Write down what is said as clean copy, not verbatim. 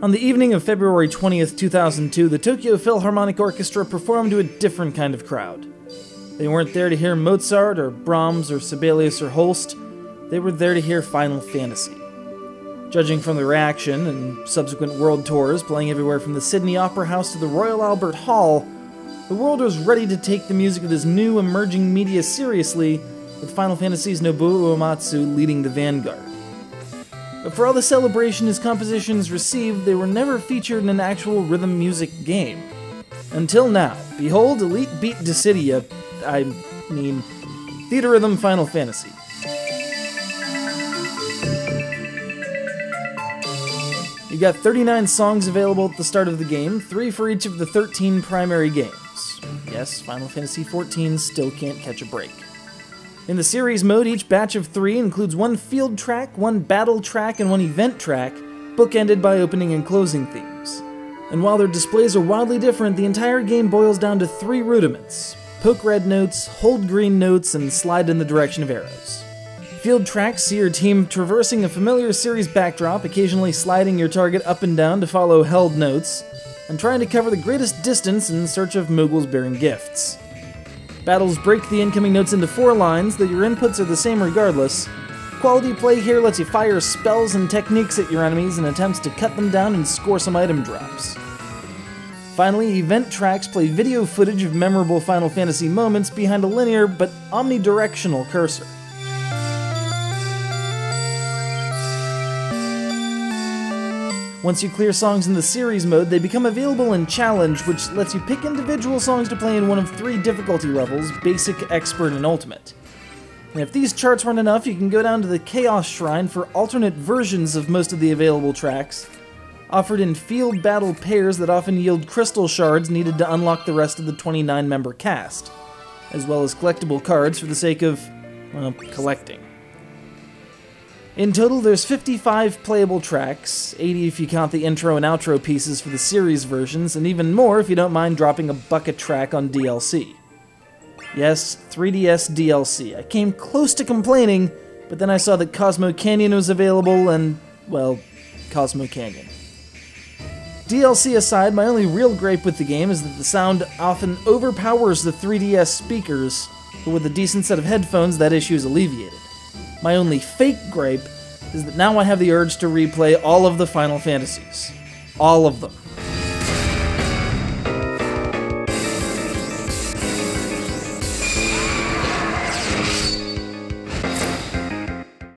On the evening of February 20th, 2002, the Tokyo Philharmonic Orchestra performed to a different kind of crowd. They weren't there to hear Mozart or Brahms or Sibelius or Holst, they were there to hear Final Fantasy. Judging from the reaction and subsequent world tours playing everywhere from the Sydney Opera House to the Royal Albert Hall, the world was ready to take the music of this new emerging media seriously, with Final Fantasy's Nobuo Uematsu leading the vanguard. But for all the celebration his compositions received, they were never featured in an actual rhythm music game. Until now, behold Elite Beat Dissidia, Theatrhythm Final Fantasy. You got 39 songs available at the start of the game, 3 for each of the 13 primary games. Yes, Final Fantasy XIV still can't catch a break. In the series mode, each batch of 3 includes 1 field track, 1 battle track, and 1 event track, bookended by opening and closing themes. And while their displays are wildly different, the entire game boils down to 3 rudiments: poke red notes, hold green notes, and slide in the direction of arrows. Field tracks see your team traversing a familiar series backdrop, occasionally sliding your target up and down to follow held notes, and trying to cover the greatest distance in search of moogles bearing gifts. Battles break the incoming notes into 4 lines, though your inputs are the same regardless. Quality play here lets you fire spells and techniques at your enemies in attempts to cut them down and score some item drops. Finally, event tracks play video footage of memorable Final Fantasy moments behind a linear but omnidirectional cursor. Once you clear songs in the series mode, they become available in Challenge, which lets you pick individual songs to play in one of 3 difficulty levels: Basic, Expert, and Ultimate. And if these charts weren't enough, you can go down to the Chaos Shrine for alternate versions of most of the available tracks, offered in field battle pairs that often yield crystal shards needed to unlock the rest of the 29-member cast, as well as collectible cards for the sake of, well, collecting. In total, there's 55 playable tracks, 80 if you count the intro and outro pieces for the series versions, and even more if you don't mind dropping a bucket track on DLC. Yes, 3DS DLC. I came close to complaining, but then I saw that Cosmo Canyon was available and, well, Cosmo Canyon. DLC aside, my only real gripe with the game is that the sound often overpowers the 3DS speakers, but with a decent set of headphones, that issue is alleviated. My only fake gripe is that now I have the urge to replay all of the Final Fantasies. All of them.